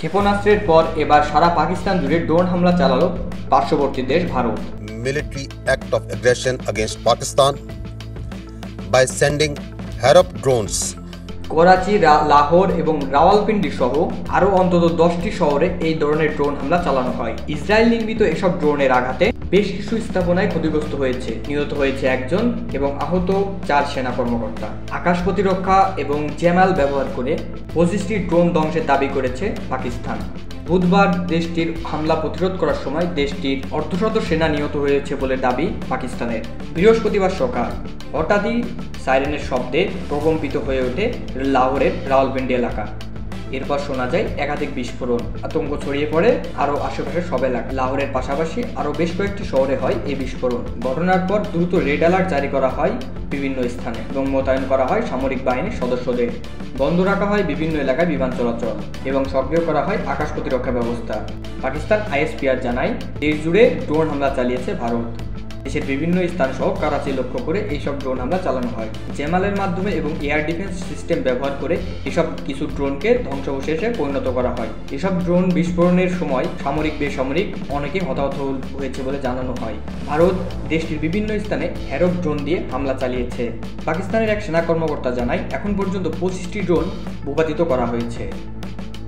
ক্ষেপণাস্ত্রের পর এবার সারা পাকিস্তান জুড়ে ড্রোন হামলা চালালো পার্শ্ববর্তী দেশ Bharat. Military act of aggression against Pakistan by sending Harop drones. Karachi, Lahore এবং রাওয়ালপিন্ডি সহ আরও অন্তত 10টি শহরে এই ধরনের ড্রোন হামলা চালানো হয়। ইসরায়েল নির্মিত এসব ড্রোনের আঘাতে বেশ কিছু স্থাপনায় ক্ষতিগ্রস্ত হয়েছে, নিহত হয়েছে একজন এবং আহত 4 সেনা কর্মকর্তা। আকাশ প্রতিরক্ষা এবং জ্যামাল ব্যবহার করে 25টি ড্রোন ধ্বংসের দাবি করেছে পাকিস্তান। বুধবার দেশটির হামলা প্রতিরোধ করার সময় দেশটির অর্ধশত সেনা নিহত হয়েছে বলে দাবি পাকিস্তানের। বৃহস্পতিবার সকাল হঠাৎই সাইরেনের শব্দে প্রকম্পিত হয়ে ওঠে লাহোরের রাওয়ালপিন্ডি এলাকা। এরপর শোনা যায় একাধিক বিস্ফোরণ, আতঙ্ক ছড়িয়ে পড়ে আরও আশেপাশের সব এলাকা। লাহোরের পাশাপাশি আরও বেশ কয়েকটি শহরে হয় এই বিস্ফোরণ। ঘটনার পর দ্রুত রেড অ্যালার্ট জারি করা হয় বিভিন্ন স্থানে এবং মোতায়েন করা হয় সামরিক বাহিনীর সদস্যদের। বন্ধ রাখা হয় বিভিন্ন এলাকায় বিমান চলাচল এবং সক্রিয় করা হয় আকাশ প্রতিরক্ষা ব্যবস্থা। পাকিস্তান আইএসপিআর জানায় দেশ জুড়ে ড্রোন হামলা চালিয়েছে ভারত। দেশের বিভিন্ন স্থান সহ করাচি লক্ষ্য করে এইসব ড্রোন হামলা চালানো হয়। জ্যামালের মাধ্যমে এবং এয়ার ডিফেন্স সিস্টেম ব্যবহার করে এসব কিছু ড্রোনকে ধ্বংসাবশেষে পরিণত করা হয়। এসব ড্রোন বিস্ফোরণের সময় সামরিক বেসামরিক অনেকে হতাহত হয়েছে বলে জানানো হয়। ভারত দেশটির বিভিন্ন স্থানে হ্যারপ ড্রোন দিয়ে হামলা চালিয়েছে। পাকিস্তানের এক সেনা কর্মকর্তা জানায় এখন পর্যন্ত 25টি ড্রোন ভূপাতিত করা হয়েছে।